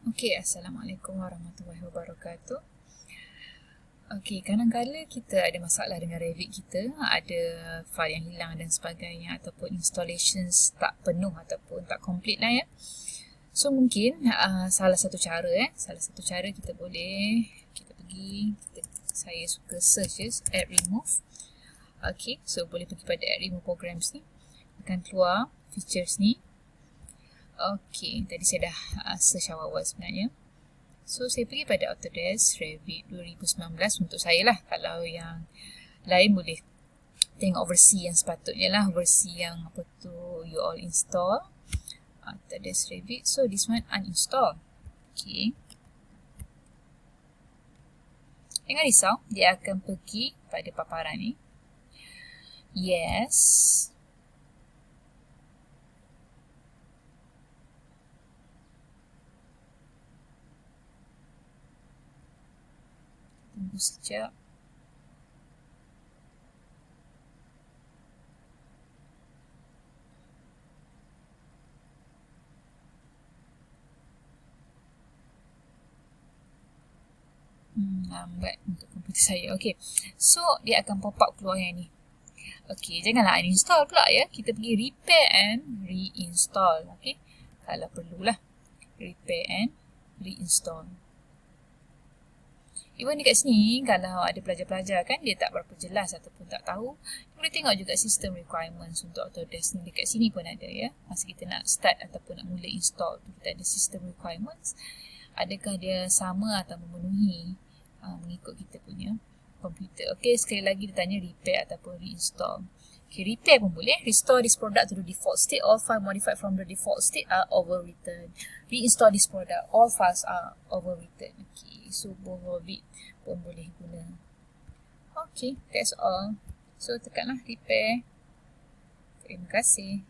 Okey, Assalamualaikum warahmatullahi wabarakatuh. Okey, kadang-kadang kita ada masalah dengan Revit kita, ada file yang hilang dan sebagainya, ataupun installations tak penuh ataupun tak complete lah ya. So mungkin salah satu cara kita boleh, saya suka search je, add remove. Okey, so boleh pergi pada add remove programs ni, akan keluar features ni. Okey, tadi saya dah search awal-awal sebenarnya. So, saya pergi pada Autodesk Revit 2019 untuk saya lah. Kalau yang lain boleh tengok versi yang sepatutnya lah. Versi yang apa tu, you all install. Autodesk Revit. So, this one uninstall. Okay. Jangan risau, dia akan pergi pada paparan ni. Yes. Tunggu sekejap. Lambat untuk komputer saya. Okey. So, dia akan pop up keluar yang ni. Okey, janganlah uninstall pula ya. Kita pergi repair and reinstall. Okey. Kalau perlulah. Repair and reinstall. Even dekat sini, kalau ada pelajar-pelajar kan, dia tak berapa jelas ataupun tak tahu, dia boleh tengok juga system requirements untuk Autodesk ni. Dekat sini pun ada ya. Masa kita nak start ataupun nak mula install, kita ada system requirements. Adakah dia sama atau memenuhi mengikut kita punya komputer. Okey, sekali lagi dia tanya repair ataupun reinstall. Okey, repair pun boleh. Restore this product to the default state. All files modified from the default state are overwritten. Reinstall this product. All files are overwritten. Okey, so both of it pun boleh guna. Okey, that's all. So, tekanlah repair. Terima kasih.